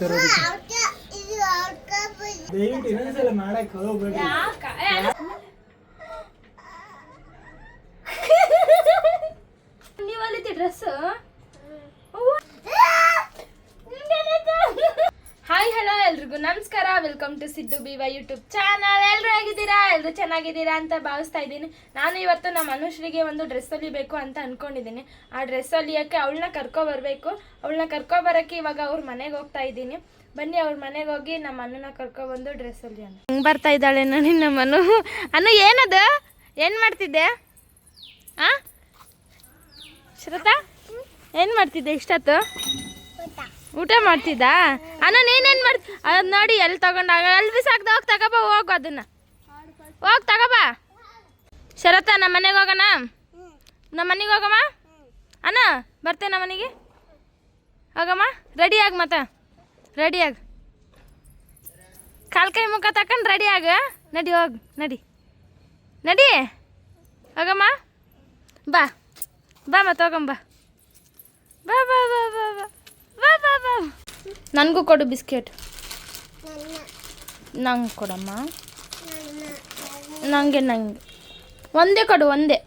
ದಯವಿಟ್ಟು ಇನ್ನೊಂದ್ಸಲ ಮಾಡಕ್ ಹೋಗ್ಬೇಡಿ. ನೀವು ಅಲ್ಲಿದ್ದ ಡ್ರೆಸ್. ಹಾಯ್ ಹಲೋ ಎಲ್ರಿಗೂ ನಮಸ್ಕಾರ. ವೆಲ್ಕಮ್ ಟು ಸಿದ್ದು ಬಿವ ಯೂಟ್ಯೂಬ್ ಚಾನಲ್. ಎಲ್ಲರೂ ಹೇಗಿದ್ದೀರಾ? ಎಲ್ಲರೂ ಚೆನ್ನಾಗಿದ್ದೀರಾ ಅಂತ ಭಾವಿಸ್ತಾ ಇದ್ದೀನಿ. ನಾನು ಇವತ್ತು ನಮ್ಮ ಅನುಶ್ರೀಗೆ ಒಂದು ಡ್ರೆಸ್ ಹೊಲಿಬೇಕು ಅಂತ ಅನ್ಕೊಂಡಿದ್ದೀನಿ. ಆ ಡ್ರೆಸ್ ಹೊಲಿಯೋಕ್ಕೆ ಅವಳನ್ನ ಕರ್ಕೊಬರ್ಬೇಕು. ಅವಳನ್ನ ಕರ್ಕೊಬರೋಕ್ಕೆ ಇವಾಗ ಅವ್ರ ಮನೆಗೆ ಹೋಗ್ತಾ ಇದ್ದೀನಿ. ಬನ್ನಿ ಅವ್ರ ಮನೆಗೆ ಹೋಗಿ ನಮ್ಮ ಅಣ್ಣನ ಕರ್ಕೊಬಂದು ಡ್ರೆಸ್ ಹೊಲಿಯೋಣ. ಹಂಗೆ ಬರ್ತಾ ಇದ್ದಾಳೆ ನೋಡಿ ನಮ್ಮ ಅನು. ಏನದು? ಏನು ಮಾಡ್ತಿದ್ದೆ? ಹಾಂ ಶ್ರತಾ, ಏನು ಮಾಡ್ತಿದ್ದೆ ಇಷ್ಟೊತ್ತು? ಊಟ ಮಾಡ್ತಿದ್ದಾ? ಅಣ್ಣ ನೀನೇನು ಮಾಡ್ತಿ? ಅದು ನೋಡಿ ಎಲ್ಲಿ ತಗೊಂಡಾಗ ಅಲ್ಲಿ ಬಿಸಾಕ್ದ. ಹೋಗಿ ತಗೋಬ, ಹೋಗು ಅದನ್ನು ಹೋಗಿ ತಗೋಬ. ಶರತ ನಮ್ಮ ಮನೆಗೆ ಹೋಗೋಣ? ನಮ್ಮ ಮನೆಗೆ ಹೋಗಮ್ಮ ಅಣ್ಣ. ಬರ್ತೇನೆ ನಮ್ಮ ಮನೆಗೆ ಹೋಗಮ್ಮ. ರೆಡಿಯಾಗಿ ಮತ್ತೆ ರೆಡಿಯಾಗಿ ಕಾಲು ಕೈ ಮುಖ ತಕೊಂಡು ರೆಡಿಯಾಗ ನಡಿ. ಹೋಗಿ ನಡಿ ನಡಿ ಹೋಗಮ್ಮ. ಬಾ ಬಾ ಮತ್ತೆ ಹೋಗಮ್ಮ. ಬಾ ಬಾ ಬಾ ಬಾ ಬಾ ಬಾ ಬಾ ಬಾ. ನನಗೂ ಕೊಡು ಬಿಸ್ಕೆಟ್. ನಂಗೆ ಕೊಡಮ್ಮ. ನಂಗೆ ಒಂದೇ ಕೊಡು, ಒಂದೇ.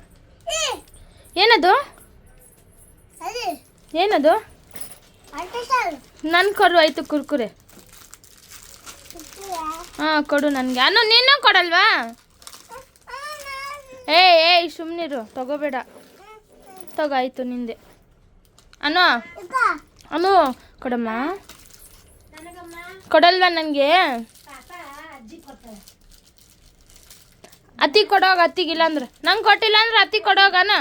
ಏನದು? ಏನದು? ನನ್ಗೆ ಕೊಡು. ಆಯಿತು ಕುರ್ಕುರೆ. ಹಾಂ ಕೊಡು ನನಗೆ. ಅನ್ನು ನೀನು ಕೊಡಲ್ವಾ? ಏಯ್ ಸುಮ್ಮನಿರು, ತಗೋಬೇಡ. ತಗೋ ಆಯಿತು ನಿಂದೆ. ಅನು ಅನು ಕೊಡಮ್ಮ. ಕೊಡಲ್ವಾ ನನಗೆ? ಅತ್ತಿ ಕೊಡೋಗ. ಅತ್ತಿಗಿಲ್ಲ ಅಂದ್ರೆ ನಂಗೆ ಕೊಟ್ಟಿಲ್ಲ ಅಂದ್ರೆ ಅತ್ತಿ ಕೊಡೋಗನ.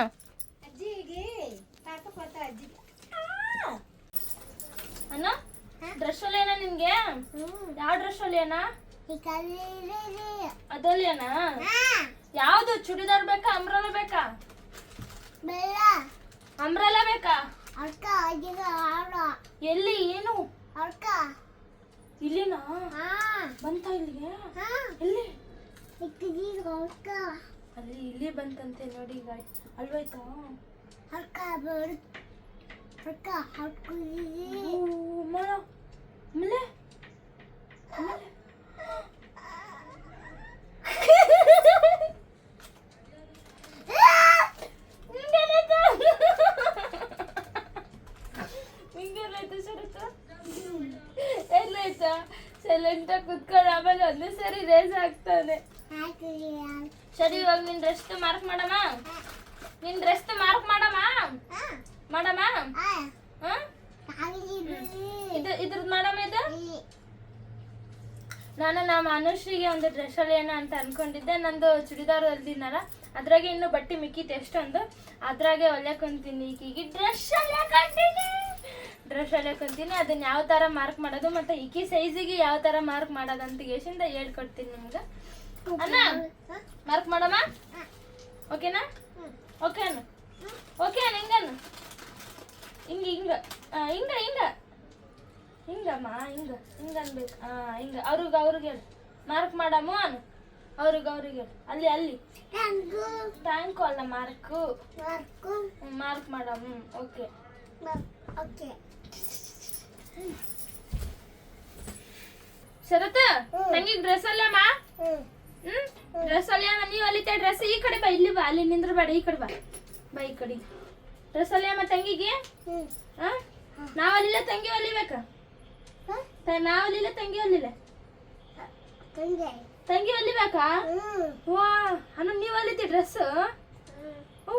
ಅಣ್ಣ ಡ್ರೆಸ್ ಹೊಲಿಯೋಣ ನಿನ್ಗೆ? ಯಾವ ಡ್ರೆಸ್ ಹೊಲಿಯೋಣ? ಅದೊಲಿಯೋಣ? ಯಾವುದು? ಚೂಡಿದಾರ್ ಬೇಕಾ ಅಂಬ್ರೆಲಾ ಬೇಕಾ? ಅಂಬ್ರೆಲಾ ಬೇಕಾ? ಎಲ್ಲಿ? ಏನು ಇಲ್ಲಿನಾ? ಬಂತ ಇಲ್ಲಿಗೆ? ಎಲ್ಲಿ? ಅಲ್ಲಿ ಇಲ್ಲಿ ಬಂತಂತೆ ನೋಡಿ. ಈಗ ಅಲ್ವಾಯ್ತಾ? ಸೈಲೆಂಟಾಗಿ ಕುತ್ಕೊಂಡು ಆಮೇಲೆ ಒಂದೇ ಸರಿ ರೇಸ್ ಆಗ್ತಾನೆ. ಸರಿ ಇವಾಗ ನಿನ್ ಡ್ರೆಸ್ ಮಾರ್ಕ್ ಮಾಡಮ್ಮ. ನಿನ್ ಡ್ರೆಸ್ ಮಾರ್ಕ್ ಮಾಡಮ್ಮ. ಮಾಡಮ್ಮ ಇದ್ರದ್ದು ಮಾಡಮ್ಮ. ಇದು ನಾನು ನಮ್ಮ ಅನುಶ್ರೀಗೆ ಒಂದು ಡ್ರೆಸ್ ಹೊಲಿಯೋಣ ಅಂತ ಅನ್ಕೊಂಡಿದ್ದೆ. ನಂದು ಚೂಡಿದಾರ್ ಹೊಲ್ದಿನಲ್ಲ, ಅದ್ರಾಗೆ ಇನ್ನು ಬಟ್ಟೆ ಮಿಕ್ಕಿತ್ತು ಎಷ್ಟೊಂದು. ಅದ್ರಾಗೆ ಹೊಲಿಯಕೊಂತೀನಿ. ಈಗೀಗ ಡ್ರೆಸ್ ಹೊಲಿಯಕೊಂತೀನಿ. ಅದನ್ನ ಯಾವ ಥರ ಮಾರ್ಕ್ ಮಾಡೋದು ಮತ್ತು ಈಕಿ ಸೈಜಿಗೆ ಯಾವ ಥರ ಮಾರ್ಕ್ ಮಾಡೋದು ಅಂತ ಗೇಶಿಂದ ಹೇಳ್ಕೊಡ್ತೀನಿ ನಿಮ್ಗೆ. ಅಣ್ಣ ಮಾರ್ಕ್ ಮಾಡಮ್ಮ. ಓಕೆನಾ? ಓಕೆ ಅಣ್ಣ. ಓಕೆ ಅಣ್ಣ. ಹಿಂಗನ್ನು ಹಿಂಗೆ ಹಿಂಗೆ ಹಿಂಗೆ ಹಿಂಗೆ ಹಿಂಗಮ್ಮ. ಹಿಂಗೆ ಅನ್ಬೇಕು. ಹಿಂಗೆ ಅವ್ರಿಗೆ ಹೇಳು ಮಾರ್ಕ್ ಮಾಡಮ್ಮ. ಅನ್ನು ಅವ್ರಿಗೆ ಹೇಳು. ಅಲ್ಲಿ ಟ್ಯಾಂಕು ಅಲ್ಲ, ಮಾರ್ಕು ಮಾರ್ಕ್ ಮಾಡಮ್ಮ. ಓಕೆ ಶರತ್, ನಂಗೆ ಡ್ರೆಸ್ ಅಲ್ಲಮ್ಮ. ಡ್ರೆಸ್ ಅಲ್ಲಿಯಮ್ಮ. ನೀವು ಅಲ್ಲಿತೆ ಡ್ರೆಸ್. ಈ ಕಡೆ ಬಾ, ಇಲ್ಲಿ ಬಾ. ಅಲ್ಲಿ ನಿಂದ್ರ ಬೇಡ, ಈ ಕಡೆ ಬಾ. ಈ ಕಡೆ ಡ್ರೆಸ್ ಅಲ್ಲಿಯಮ್ಮ ತಂಗಿಗೆ. ನಾವಲ್ಲಿಲ್ಲ ತಂಗಿ ಹೊಲಿಬೇಕ. ನಾವಲ್ಲಿಲ್ಲ ತಂಗಿ ಹೊಲಿಲ್ಲ. ತಂಗಿ ಹೊಲಿಬೇಕಾ? ವಾ ಅನ್ನು ನೀವು ಹೊಲಿತಿ ಡ್ರೆಸ್.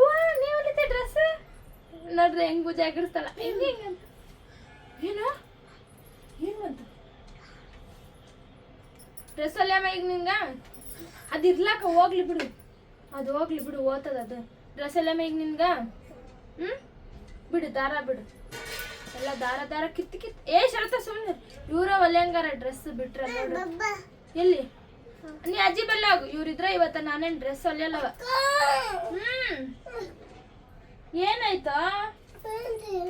ವಾ ನೀವು ಹೊಲಿತಿ ಡ್ರೆಸ್ ನೋಡ್ರಿ ಹೆಂಗ್ ಭುಜ ಆಗಿರ್ತಾಳ. ಹೆಂಗೆ ಹಿಂಗಂತ ಏನು ಬಂತ ಡ್ರೆಸ್ ಹೊಲಿಯಮ್ಮ. ಈಗ ನಿಂಗ ಅದು ಇರ್ಲಾಕ ಹೋಗ್ಲಿ ಬಿಡು. ಅದು ಹೋಗ್ಲಿ ಬಿಡು, ಓದ್ತದ ಅದು. ಡ್ರೆಸ್ ಹೊಲಿಯಮ್ಮ ಈಗ ನಿನ್ಗ. ಬಿಡು, ದಾರ ಬಿಡು. ಎಲ್ಲ ದಾರ ಕಿತ್ತು. ಶರತ ಸುಮ್ಮನೆ. ಇವ್ರ ಹೊಲಿಯಂಗಾರ ಡ್ರೆಸ್ ಬಿಟ್ರೆ ನೋಡು. ಎಲ್ಲಿ ನೀ ಅಜ್ಜಿ ಬಲ್ಲ ಹೋಗು. ಇವ್ರಿದ್ರ ಇವತ್ತ ನಾನೇನು ಡ್ರೆಸ್ ಹೊಲಿಯಲ್ಲವ. ಏನಾಯ್ತಾ?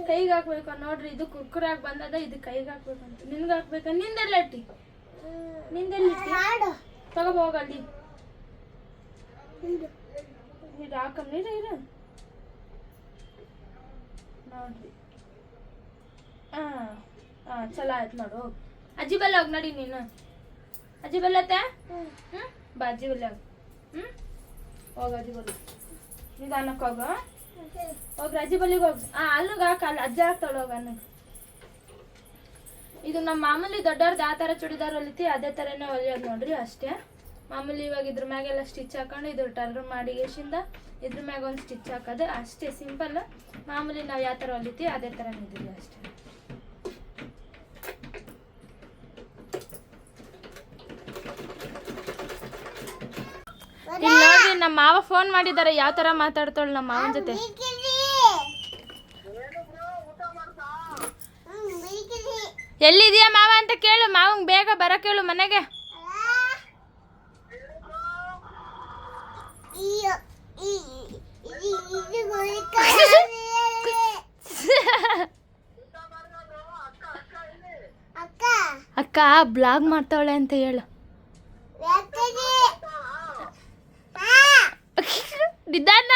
ಕೈಗೆ ಹಾಕ್ಬೇಕು ನೋಡ್ರಿ. ಇದು ಕುರ್ಕುರಾಗಿ ಬಂದದ. ಇದು ಕೈಗೆ ಹಾಕ್ಬೇಕಂತ. ನಿನ್ಗೆ ಹಾಕ್ಬೇಕ? ನಿಂದೆಲ್ಲ ಇಟ್ಟಿ? ತಗೋಬ ಹೋಗ. ಅಲ್ಲಿ ಇದು ಹಾಕಮ್. ನೀರು ನೋಡ್ರಿ. ಚಲೋ ಆಯ್ತು ನೋಡು. ಅಜ್ಜಿ ಬಲ್ಲ ಹೋಗಿ ನಡಿ ನೀನು. ಅಜ್ಜಿ ಬಲ್ಲತ್ತೆ ಬಾ ಅಜ್ಜಿ ಬಲ್ಲ ಹೋಗ ಅಜ್ಜಿ ಬಲ್ಲ ನಿಧಾನಕ್ಕೆ ಹೋಗ ಹೋಗ್ರಿ ಅಜ್ಜಿ ಬಲ್ಲಿಗೆ ಹೋಗಿ ಅಲ್ಲಿಗೆ ಹಾಕ ಅಲ್ಲಿ ಅಜ್ಜ ಹಾಕ್ತಾಳೆ ಹೋಗ ಅನ್ನಕ್ಕೆ. ಇದು ನಮ್ಮ ಮಾಮೂಲಿ ದೊಡ್ಡವ್ರದ್ದು ಯಾವ ಥರ ಚೂಡಿದಾರ್ ಹೊಲಿತಿ ಅದೇ ಥರನೇ ಹೊಲಿಯೋದು ನೋಡ್ರಿ ಅಷ್ಟೇ. ಮಾಮೂಲಿ ಇವಾಗ ಇದ್ರ ಮ್ಯಾಗೆಲ್ಲ ಸ್ಟಿಚ್ ಹಾಕೊಂಡು ಇದ್ರ ಟರ್ರ್ ಮಾಡಿ ಎಷ್ಟಿಂದ ಇದ್ರ ಮ್ಯಾಗ ಒಂದು ಸ್ಟಿಚ್ ಹಾಕೋದು ಅಷ್ಟೇ ಸಿಂಪಲ್. ಮಾಮೂಲಿ ನಾವು ಯಾವ ಥರ ಹೊಲಿತೀವಿ ಅದೇ ಥರ ನಿಂತಿದ್ವಿ ಅಷ್ಟೇ. ಇಲ್ಲಿ ನೋಡ್ರಿ ನಮ್ಮ ಮಾವ ಫೋನ್ ಮಾಡಿದ್ದಾರೆ. ಯಾವ ಥರ ಮಾತಾಡ್ತಾಳೆ ನಮ್ಮ ಮಾವನ ಜೊತೆ. ಎಲ್ಲಿದೆಯಾ ಮಾವ ಅಂತ ಕೇಳು. ಮಾವಂಗೆ ಬೇಗ ಬರ ಕೇಳು ಮನೆಗೆ. ಅಕ್ಕ ಬ್ಲಾಗ್ ಮಾಡ್ತಾವಳೆ ಅಂತ ಹೇಳು. ನಿಧಾನ.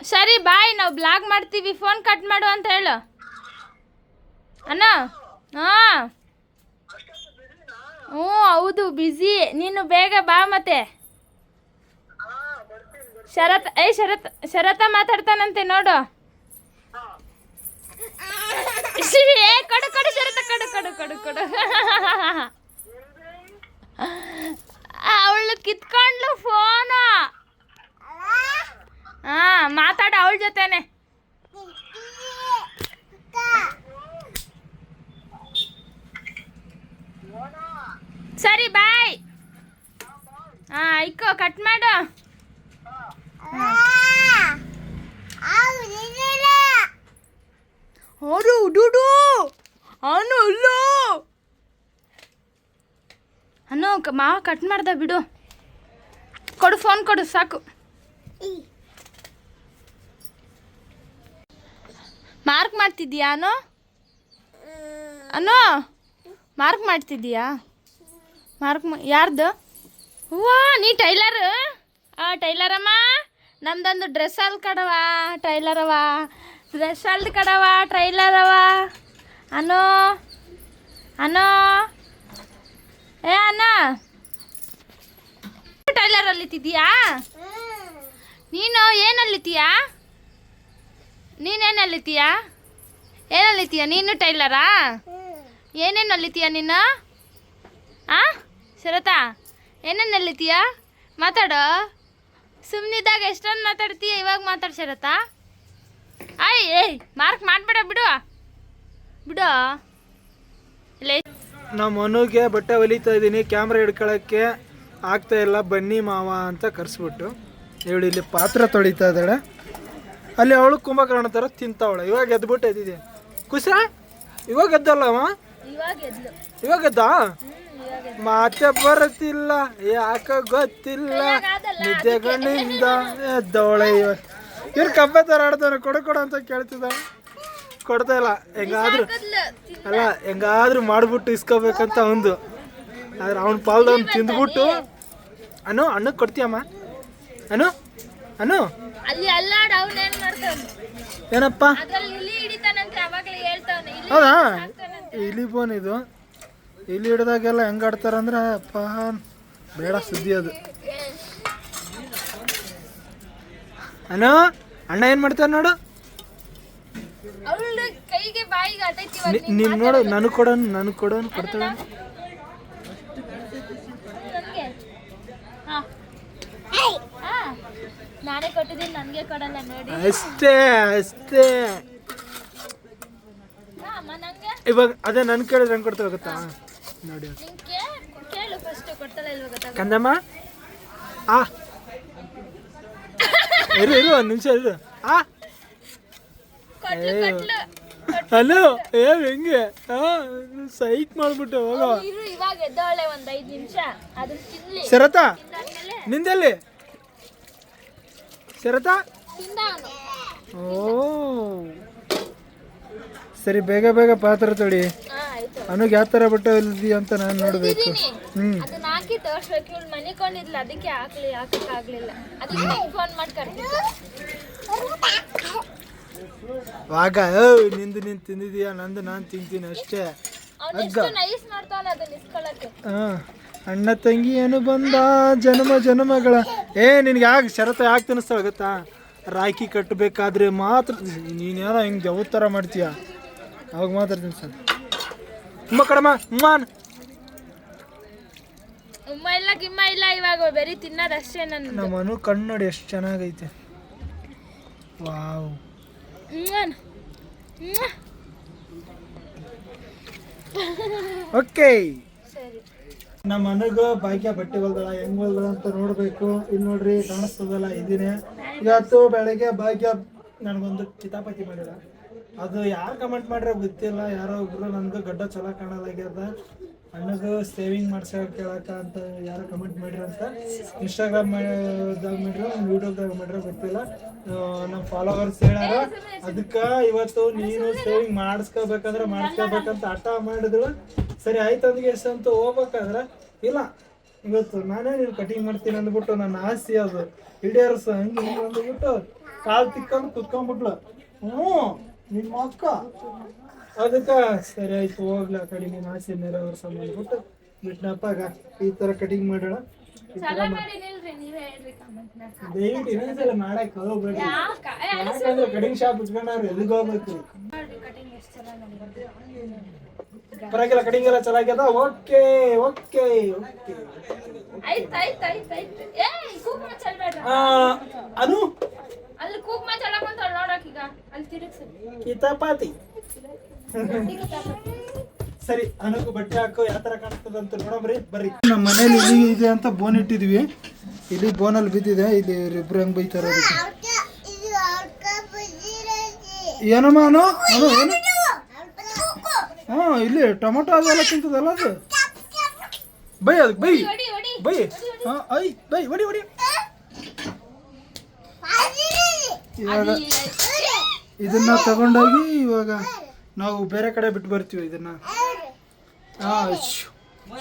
ಸರಿ ಬಾಯ್, ನಾವು ಬ್ಲಾಗ್ ಮಾಡ್ತೀವಿ, ಫೋನ್ ಕಟ್ ಮಾಡು ಅಂತ ಹೇಳು ಅಣ್ಣ. ಹಾಂ ಹ್ಞೂ ಹೌದು ಬ್ಯುಸಿ. ನೀನು ಬೇಗ ಬಾ ಮತ್ತೆ. ಶರತ ಮಾತಾಡ್ತಾನಂತೆ ನೋಡು. ಕೊಡು ಕೊಡು ಶರತ ಕೊಡು ಕೊಡು ಕೊಡು ಕೊಡು. ಅವಳು ಕಿತ್ಕೊಂಡ್ಲು ಫೋನು. ಮಾತಾಡ ಅವಳ ಜೊತೆನೆ. ಸರಿ ಬಾಯ್. ಇಕ್ಕೋ ಕಟ್ ಮಾಡು. ಅವರು ಉಡುಡು ಅವನು ಅಲ್ಲೋ ಅನ್ನೋ ಮಾವ ಕಟ್ ಮಾಡ್ದ ಬಿಡು. ಕೊಡು ಫೋನ್ ಕೊಡು ಸಾಕು. ಮಾರ್ಕ್ ಮಾಡ್ತಿದ್ದೀಯಾ ಅನೋ ಮಾರ್ಕ್ ಮಾಡ್ತಿದ್ದೀಯಾ? ಮಾರ್ಕ್ ಯಾರ್ದು? ಹೂವಾ ನೀ ಟೈಲರ್? ಟೈಲರಮ್ಮ ನಮ್ದೊಂದು ಡ್ರೆಸ್ ಅಲ್ಲಿ ಕಡವ ಟೈಲರವ. ಡ್ರೆಸ್ ಅಲ್ದು ಕಡವ ಟ್ರೈಲರವ. ಅನೋ ಅನೋ ಅಣ್ಣ ಟೈಲರ್ ಅಲ್ಲಿತಿದ್ಯಾ ನೀನು? ಏನಲ್ಲಿತೀಯಾ ನೀನೇನಲ್ಲಿತೀಯಾ? ಏನಲ್ಲಿತೀಯ ನೀನು? ಟೈಲರಾ? ಏನೇನು ಅಲ್ಲಿತೀಯ ನೀನು? ಶರತಾ ಏನೇನಲ್ಲಿತೀಯ? ಮಾತಾಡೋ. ಸುಮ್ಮನಿದ್ದಾಗ ಎಷ್ಟೊಂದು ಮಾತಾಡ್ತೀಯ, ಇವಾಗ ಮಾತಾಡು ಶರತಾ. ಏಯ್ ಮಾರ್ಕ್ ಮಾಡಬೇಡ ಬಿಡು ಬಿಡು. ನಮ್ಮ ಮನುಗೆ ಬಟ್ಟೆ ಹೊಲಿತಾ ಇದ್ದೀನಿ, ಕ್ಯಾಮ್ರಾ ಹಿಡ್ಕೊಳಕ್ಕೆ ಆಗ್ತಾ ಇಲ್ಲ, ಬನ್ನಿ ಮಾವ ಅಂತ ಕರೆಸ್ಬಿಟ್ಟು. ಇವಳು ಇಲ್ಲಿ ಪಾತ್ರ ತೊಳಿತಾ ಇದ್ದಾಳೆ, ಅಲ್ಲಿ ಅವಳು ಕುಂಭಕರ್ಣ ಥರ ತಿಂತಾವಳೆ. ಇವಾಗ ಎದ್ಬಿಟ್ಟು ಎದ್ದಿದೆ ಖುಷಿ. ಇವಾಗ ಎದ್ದಲ್ಲವ? ಇವಾಗ ಎದ್ದ? ಮಾತೆ ಬರುತ್ತಿಲ್ಲ ಯಾಕ ಗೊತ್ತಿಲ್ಲ, ನಿದ್ದೆಗಳಿಂದ ಎದ್ದವಳೆ. ಇವ್ರು ಕಬ್ಬೆ ಥರ ಆಡ್ತಾನೆ, ಕೊಡು ಕೊಡು ಅಂತ ಕೇಳ್ತಿದ್ದ, ಕೊಡ್ತಾ ಇಲ್ಲ. ಹೆಂಗಾದ್ರೂ ಮಾಡ್ಬಿಟ್ಟು ಇಸ್ಕೋಬೇಕಂತ ಅವಂದು. ಆದ್ರೆ ಅವನ ಪಾಲ್ದವ್ನು ತಿಂದ್ಬಿಟ್ಟು. ಅಣ್ಣಕ್ಕೆ ಕೊಡ್ತೀಯಮ್ಮ? ಏನಪ್ಪ ಹೌದಾ? ಇಲಿ ಬೋನ್ ಇದು. ಇಲ್ಲಿ ಹಿಡ್ದಾಗೆಲ್ಲ ಹೆಂಗೆ ಆಡ್ತಾರಂದ್ರೆ ಅಪ್ಪ ಬೇಡ ಸುದ್ದಿ ಅದು. ಅಣ್ಣ ಏನು ಮಾಡ್ತಾನೆ ನೋಡು. ನೀನು ನೋಡು, ನನಗೆ ಕೊಡೋನು ಕೊಡ್ತಾಳೆ. ನಾನೇ ಕೊಟ್ಟಿದ್ದೀನಿ, ನನಗೆ ಕೊಡಲ್ಲ ನೋಡಿ. ಅಷ್ಟೇ ಅಷ್ಟೇ. ಇವಾಗ ಅದೇ ನನ್ ಕೇಳಿದ್ರೆ ಹೆಂಗೆ ಕೊಡ್ತಾಳೆ ಗೊತ್ತಾ? ನೋಡಿ ಕಂದಮ್ಮ ಇರು ಒಂದು ನಿಮಿಷ ಇರು. ಹಲೋ ಹೆಂಗೆ ಸೈಕ್ ಮಾಡ್ಬಿಟ್ಟು ಹೋಗೋ. ಶರತಾ ನಿಂದೆಲ್ಲಿ? ಶರತಾ ಓ ಸರಿ, ಬೇಗ ಬೇಗ ಪಾತ್ರ ತೊಳಿ. ಅನುಗೆ ಯಾವ ಥರ ಬಟ್ಟೆ ಹೊಲಿದೀಯ ಅಂತ ನಾನು ನೋಡಬೇಕು. ಅದನ್ನ ಹಾಕಿ ತೋರ್ಸ್ಬೇಕು. ಇವಳು ಮನಿಕೊಂಡಿದ್ಲ, ಅದಕ್ಕೆ ಹಾಕಕ್ಕಾಗ್ಲಿಲ್ಲ. ಅದಕ್ಕೆ ಫೋನ್ ಮಾಡಿ ಕರ್ತಿದ್ದೆ. ಆಗ ನಿಂದು ನೀನು ತಿಂದಿದೀಯ, ನಂದು ನಾನು ತಿಂತೀನಿ ಅಷ್ಟೇ. ಅಣ್ಣ ತಂಗಿ ಏನು ಬಂದ ಜನ್ಮ ಜನ್ಮಗಳ. ನಿನ್ಗೆ ಯಾಕೆ ಶರತ ಯಾಕೆ ತಿನ್ನಿಸ್ತಾಳ ಗೊತ್ತಾ? ರಾಖಿ ಕಟ್ಟಬೇಕಾದ್ರೆ ಮಾತ್ರ ನೀನೇನೋ ಹಿಂಗೆ ದೇವ್ರ ಥರ ಮಾಡ್ತೀಯ, ಅವಾಗ ಮಾತ್ರ ತಿನ್ಸ. ತುಂಬ ಕಡಿಮೆ ಉಮ್ಮ ಇಲ್ಲ ಗಿಮ್ಮ ಇಲ್ಲ, ಇವಾಗ ಬರೀ ತಿನ್ನೋದಷ್ಟೇ. ನಮ್ಮ ಮನು ಕಣ್ಣು ನೋಡಿ ಎಷ್ಟು ಚೆನ್ನಾಗೈತೆ. ವಾವ್. ಓಕೆ, ನಮ್ಮ ಮನೆಗ ಭಾಗ್ಯ ಬಟ್ಟೆ ಹೊಲ್ದಳ, ಹೆಂಗ್ ಹೊಲ್ದಳ ಅಂತ ನೋಡ್ಬೇಕು. ಇಲ್ಲಿ ನೋಡ್ರಿ ಕಾಣಿಸ್ತದಲ್ಲ, ಇದೀನಿ. ಇವತ್ತು ಬೆಳಗ್ಗೆ ಭಾಗ್ಯ ನನಗೊಂದು ಕಿತಾಪತಿ ಮಾಡಿದ. ಅದು ಯಾರು ಕಮೆಂಟ್ ಮಾಡ್ರೆ ಗೊತ್ತಿಲ್ಲ, ಯಾರೋ ಒಬ್ರು ನನ್ಗೆ ಗಡ್ಡ ಚಲೋ ಕಾಣಲಾಗ್ಯದ, ಅಣ್ಣಗೂ ಸೇವಿಂಗ್ ಮಾಡ್ಸಕ್ ಕೇಳಕ ಅಂತ ಯಾರೋ ಕಮೆಂಟ್ ಮಾಡ್ರಿ ಅಂತ. ಇನ್ಸ್ಟಾಗ್ರಾಮ್ದಾಗ ಮಾಡ್ರಿ, ಯೂಟ್ಯೂಬ್ದಾಗ ಮಾಡ್ರಿ ಗೊತ್ತಿಲ್ಲ. ನಮ್ಮ ಫಾಲೋವರ್ಸ್ ಹೇಳ್ಯಾರ. ಅದಕ್ಕೆ ಇವತ್ತು ನೀನು ಸೇವಿಂಗ್ ಮಾಡಿಸ್ಕೋಬೇಕಂತ ಹಠ ಮಾಡಿದ್ರು. ಸರಿ ಆಯ್ತು ಅಂದ್ಗೆ ಎಷ್ಟಂತೂ ಹೋಗ್ಬೇಕಾದ್ರೆ ಇಲ್ಲ, ಇವತ್ತು ನಾನೇ ನೀನು ಕಟಿಂಗ್ ಮಾಡ್ತೀನಿ ಅಂದ್ಬಿಟ್ಟು ನನ್ನ ಆಸೆ ಅದು ಹಿಡಿಯರ್ಸ ಹಂಗೆ ಹಿಂಗೆ ಅಂದ್ಬಿಟ್ಟು ಕಾಲು ತಿಕ್ಕೊಂಡು ಕುತ್ಕೊಂಡ್ಬಿಟ್ಲು. ನಿಮ್ಮ ಅಕ್ಕ. ಅದಕ್ಕೆ ಸರಿ ಆಯ್ತು ಹೋಗ್ಲಿ ಆ ಕಡೆ ನೀನು ಆಸೆ ನೆರವೇರ್ಸ ಅಂದ್ಬಿಟ್ಟು ಬಿಟ್ನಪ್ಪಾಗ ಈ ಥರ ಕಟಿಂಗ್ ಮಾಡೋಣ. ದಯವಿಟ್ಟು ಇನ್ನೊಂದ್ಸಲ ಮಾಡಕ್ಕೆ ಹೋಗ್ಬೇಡಿ, ಯಾಕಂದ್ರೆ ಕಟಿಂಗ್ ಶಾಪ್ ಇಟ್ಕೊಂಡವ್ರು ಎಲ್ಲಿಗೆ ಹೋಗ್ಬೇಕು. ಪರವಾಗಿಲ್ಲ, ಕಟಿಂಗ್ ಎಲ್ಲ ಚೆನ್ನಾಗ್ಯದ. Okay okay okay. ಅನು ಕಿತಾಪಾತಿ. ಸರಿ, ಅನುಕು ಬಟ್ಟೆ ಹಾಕೋ ಯಾವ ತರ ಕಾಣಿಸ್ತದ ಅಂತ ನೋಡಮ್ರಿ, ಬರ್ರಿ. ನಮ್ಮ ಮನೇಲಿ ಇಲಿ ಇದೆ ಅಂತ ಬೋನ್ ಇಟ್ಟಿದ್ವಿ. ಇಲ್ಲಿ ಬೋನಲ್ಲಿ ಬಿದ್ದಿದೆ. ಇಲ್ಲಿ ಇಬ್ರು ಹೆಂಗ್ ಬೈತಾರ. ಏನಮ್ಮ ಅನು ಅನು ಏನು? ಇಲ್ಲಿ ಟೊಮೊಟೊ ಅದೆಲ್ಲ ತಿಂತದಲ್ಲ ಅದು. ಬೈ ಅದಕ್ಕೆ ಬೈ ಬೈ. ಐ ಬೈ ಹೊಡಿ ಹೊಡಿ. ಇವಾಗ ಇದನ್ನ ತಗೊಂಡೋಗಿ ಇವಾಗ ನಾವು ಬೇರೆ ಕಡೆ ಬಿಟ್ಟು ಬರ್ತೀವಿ ಇದನ್ನ.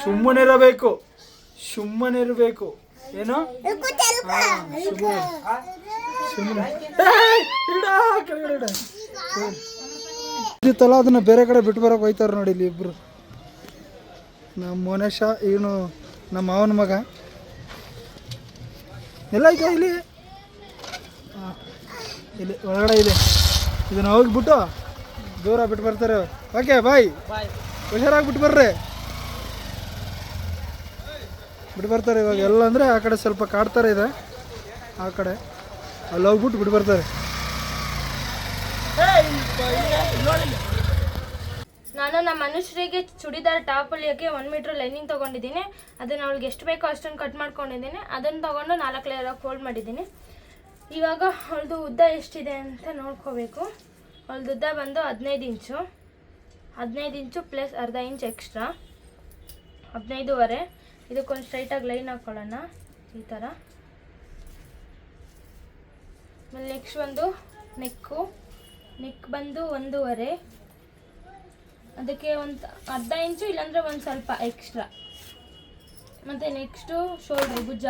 ಸುಮ್ಮನಿರಬೇಕು, ಸುಮ್ಮನಿರಬೇಕು. ಏನು ಸುಮ್ಮನೆ ಇದಿತ್ತಲ್ಲ, ಅದನ್ನ ಬೇರೆ ಕಡೆ ಬಿಟ್ಟು ಬರೋಕೆ ಹೋಯ್ತಾರ ನೋಡಿ ಇಲ್ಲಿ ಇಬ್ರು. ನಮ್ಮ ಮೋನೇಶ, ಇವನು ನಮ್ಮ ಮಾವನ ಮಗ. ಎಲ್ಲ ಐತೆ ಇಲ್ಲಿ, ಇಲ್ಲಿ ಒಳಗಡೆ ಇದೆ. ಇದನ್ನ ಹೋಗಿಬಿಟ್ಟು ದೂರ ಬಿಟ್ಟು ಬರ್ತಾರೆ. ಓಕೆ ಬಾಯ್, ಹುಷಾರಾಗಿ ಬಿಟ್ಟು ಬರ್ರಿ. ಬಿಟ್ಟು ಬರ್ತಾರೆ ಇವಾಗ. ಎಲ್ಲ ಅಂದರೆ ಆ ಕಡೆ ಸ್ವಲ್ಪ ಕಾಡ್ತಾರೆ ಇದೆ, ಆ ಕಡೆ ಅಲ್ಲಿ ಹೋಗ್ಬಿಟ್ಟು ಬಿಟ್ಟು ಬರ್ತಾರೆ. ನಾನು ನಮ್ಮ ಮನುಷ್ಯರಿಗೆ ಚೂಡಿದಾರ್ ಟಾಪ್ ಹೊಲಿಯೋಕ್ಕೆ 1 ಮೀಟ್ರ್ ಲೈನಿಂಗ್ ತೊಗೊಂಡಿದ್ದೀನಿ. ಅದನ್ನು ಅವಳಿಗೆ ಎಷ್ಟು ಬೇಕೋ ಅಷ್ಟನ್ನು ಕಟ್ ಮಾಡ್ಕೊಂಡಿದ್ದೀನಿ. ಅದನ್ನು ತೊಗೊಂಡು 4 ಲೇಯರಾಗಿ ಫೋಲ್ಡ್ ಮಾಡಿದ್ದೀನಿ. ಇವಾಗ ಅವಳದು ಉದ್ದ ಎಷ್ಟಿದೆ ಅಂತ ನೋಡ್ಕೋಬೇಕು. ಅವಳದು ಉದ್ದ ಬಂದು 15 ಇಂಚು. 15 ಇಂಚು ಪ್ಲಸ್ ಅರ್ಧ ಇಂಚ್ ಎಕ್ಸ್ಟ್ರಾ, 15.5. ಇದಕ್ಕೊಂದು ಸ್ಟ್ರೈಟಾಗಿ ಲೈನ್ ಹಾಕ್ಕೊಳ್ಳೋಣ ಈ ಥರ. ಆಮೇಲೆ ನೆಕ್ಸ್ಟ್ ಒಂದು ನೆಕ್ ಬಂದು 1.5. ಅದಕ್ಕೆ ಒಂದು ಅರ್ಧ ಇಂಚು ಇಲ್ಲಾಂದರೆ ಒಂದು ಸ್ವಲ್ಪ ಎಕ್ಸ್ಟ್ರಾ. ಮತ್ತು ನೆಕ್ಸ್ಟು ಶೋಲ್ಡ್ರ್ ಭುಜ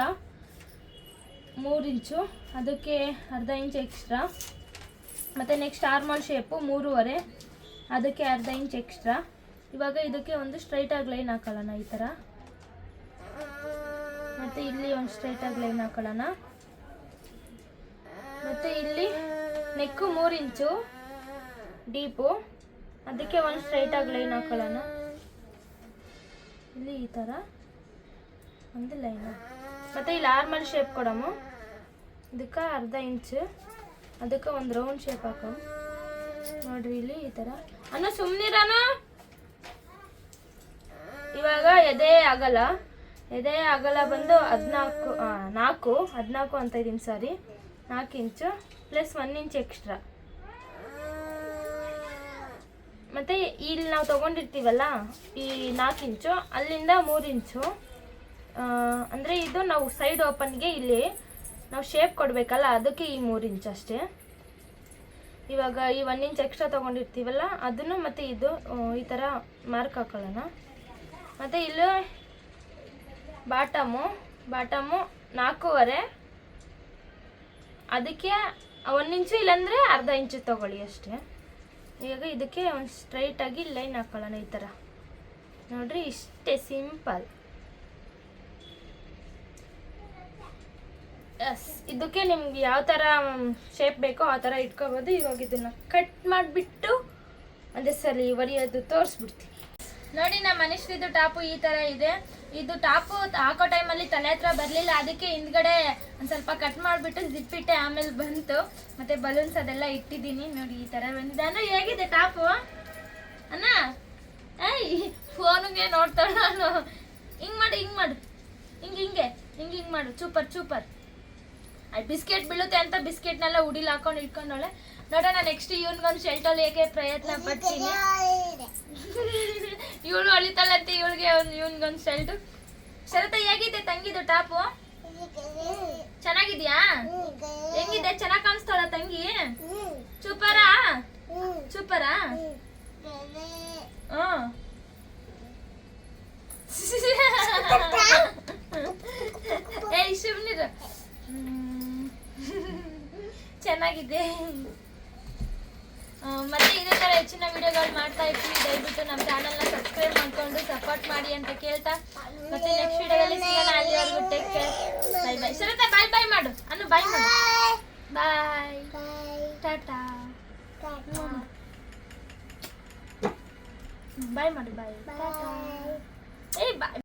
3 ಇಂಚು, ಅದಕ್ಕೆ ಅರ್ಧ ಇಂಚ್ ಎಕ್ಸ್ಟ್ರಾ. ಮತ್ತು ನೆಕ್ಸ್ಟ್ ಆರ್ಮಲ್ ಶೇಪು 3.5, ಅದಕ್ಕೆ ಅರ್ಧ ಇಂಚ್ ಎಕ್ಸ್ಟ್ರಾ. ಇವಾಗ ಇದಕ್ಕೆ ಒಂದು ಸ್ಟ್ರೈಟಾಗಿ ಲೈನ್ ಹಾಕೊಳ್ಳೋಣ ಈ ಥರ. ಮತ್ತು ಇಲ್ಲಿ ಒಂದು ಸ್ಟ್ರೈಟಾಗಿ ಲೈನ್ ಹಾಕೊಳ್ಳೋಣ. ಮತ್ತು ಇಲ್ಲಿ ನೆಕ್ಕು 3 ಇಂಚು ಡೀಪು, ಅದಕ್ಕೆ ಒಂದು ಸ್ಟ್ರೈಟಾಗಿ ಲೈನ್ ಹಾಕೊಳ್ಳೋಣ. ಇಲ್ಲಿ ಈ ಥರ ಒಂದು ಲೈನು. ಮತ್ತು ಇಲ್ಲಿ ಆರ್ಮಲ್ ಶೇಪ್ ಕೊಡಮು, ಇದಕ್ಕೆ ಅರ್ಧ ಇಂಚು, ಅದಕ್ಕೆ ಒಂದು ರೌಂಡ್ ಶೇಪ್ ಹಾಕೋ ನೋಡ್ರಿ ಇಲ್ಲಿ ಈ ಥರ. ಅನ್ನ ಸುಮ್ಮನಿರಾನು. ಇವಾಗ ಎದೆ ಅಗಲ ಬಂದು 14 ಅಂತ ಇದ್ದೀನಿ, ಸಾರಿ 4 ಇಂಚು ಪ್ಲಸ್ 1 ಇಂಚ್ ಎಕ್ಸ್ಟ್ರಾ. ಮತ್ತು ಇಲ್ಲಿ ನಾವು ತೊಗೊಂಡಿರ್ತೀವಲ್ಲ ಈ 4 ಇಂಚು, ಅಲ್ಲಿಂದ 3 ಇಂಚು. ಅಂದರೆ ಇದು ನಾವು ಸೈಡ್ ಓಪನ್ಗೆ ಇಲ್ಲಿ ನಾವು ಶೇಪ್ ಕೊಡಬೇಕಲ್ಲ, ಅದಕ್ಕೆ ಈ 3 ಇಂಚ್ ಅಷ್ಟೇ. ಇವಾಗ ಈ 1 ಇಂಚ್ ಎಕ್ಸ್ಟ್ರಾ ತೊಗೊಂಡಿರ್ತೀವಲ್ಲ ಅದನ್ನು ಮತ್ತು ಇದು ಈ ಥರ ಮಾರ್ಕ್ ಹಾಕೊಳ್ಳೋಣ. ಮತ್ತು ಇಲ್ಲಿ ಬಾಟಮು 4.5, ಅದಕ್ಕೆ 1 ಇಂಚು ಇಲ್ಲಾಂದರೆ ಅರ್ಧ ಇಂಚು ತೊಗೊಳ್ಳಿ ಅಷ್ಟೇ. ಈಗ ಇದಕ್ಕೆ ಒಂದು ಸ್ಟ್ರೈಟಾಗಿ ಲೈನ್ ಹಾಕೊಳ್ಳೋಣ ಈ ಥರ ನೋಡ್ರಿ, ಇಷ್ಟೇ ಸಿಂಪಲ್. ಎಸ್, ಇದಕ್ಕೆ ನಿಮ್ಗೆ ಯಾವ ಥರ ಶೇಪ್ ಬೇಕೋ ಆ ಥರ ಇಟ್ಕೋಬೋದು. ಇವಾಗ ಇದನ್ನು ಕಟ್ ಮಾಡಿಬಿಟ್ಟು ಒಂದೇ ಸಲ ಒರೆಯೋದು ತೋರಿಸ್ಬಿಡ್ತೀನಿ ನೋಡಿ. ನಮ್ಮ ಮನುಷ್ಯರಿದ್ದು ಟಾಪು ಈ ಥರ ಇದೆ. ಇದು ಟಾಪು ಹಾಕೋ ಟೈಮಲ್ಲಿ ತಲೆ ಹತ್ರ ಬರಲಿಲ್ಲ, ಅದಕ್ಕೆ ಹಿಂದ್ಗಡೆ ಒಂದು ಸ್ವಲ್ಪ ಕಟ್ ಮಾಡಿಬಿಟ್ಟು ಜಿಪ್ಪಿಟ್ಟೆ, ಆಮೇಲೆ ಬಂತು. ಮತ್ತು ಬಲೂನ್ಸ್ ಅದೆಲ್ಲ ಇಟ್ಟಿದ್ದೀನಿ ನೋಡಿ, ಈ ಥರ ಬಂದಿದೆ. ಅಣ್ಣ ಹೇಗಿದೆ ಟಾಪು ಅಣ್ಣ? ಫೋನಿಗೆ ನೋಡ್ತಾಳೆ ನಾನು. ಹಿಂಗೆ ಮಾಡು ಹಿಂಗೆ ಮಾಡು. ಸೂಪರ್. ಬಿಸ್ಕೆಟ್ ಬೀಳುತ್ತೆ ಅಂತ ಬಿಸ್ಕೆಟ್ನೆಲ್ಲ ಉಡಿಲಿ ಹಾಕೊಂಡು ಇಟ್ಕೊಂಡವಳೆ. ನೋಡೋಣ ನೆಕ್ಸ್ಟ್ ಇವನ್ಗೊಂದು ಶೆಲ್ಟಲ್ಲಿ ಹೇಗೆ ಪ್ರಯತ್ನ ಪಡ್ತೀನಿ. ಇವಳು ಹೊಳಿತಾಳಂತೆ, ಇವನ್ಗೊಂದು ಶೆಲ್ಟು. ಶರತ ಹೇಗಿದೆ ತಂಗಿದು ಟಾಪು? ಚೆನ್ನಾಗಿದ್ಯಾ? ಹೆಂಗಿದೆ? ಚೆನ್ನಾಗಿ ಕಾಣಿಸ್ತಾಳ ತಂಗಿ? ಸೂಪರಾ? ಏಯ್ ಸುಮ್ನಿರು. ಚೆನ್ನಾಗಿದೆ. ಮತ್ತೆ ಇದೇ ಥರ ಹೆಚ್ಚಿನ ವಿಡಿಯೋಗಳು ಮಾಡ್ತಾ ಇರ್ತೀವಿ. ದಯವಿಟ್ಟು ನಮ್ಮ ಚಾನಲ್ನ ಸಬ್ಸ್ಕ್ರೈಬ್ ಮಾಡ್ಕೊಂಡು ಸಪೋರ್ಟ್ ಮಾಡಿ ಅಂತ ಕೇಳ್ತಾ, ಮತ್ತೆ ನೆಕ್ಸ್ಟ್ ವಿಡಿಯೋದಲ್ಲಿ ಸಿಗೋಣ. ಅಲ್ಲಿವರೆಗೂ ಟೇಕ್ ಕೇರ್. ಬಾಯ್. ಸರತಾ ಬಾಯ್ ಮಾಡು. ಅನ್ನು ಬಾಯ್ ಮಾಡು. ಬಾಯ್, ಟಾಟಾ. ಬಾಯ್ ಮಾಡು. ಬಾಯ್, ಟಾಟಾ. ಏಯ್ ಬಾಯ್.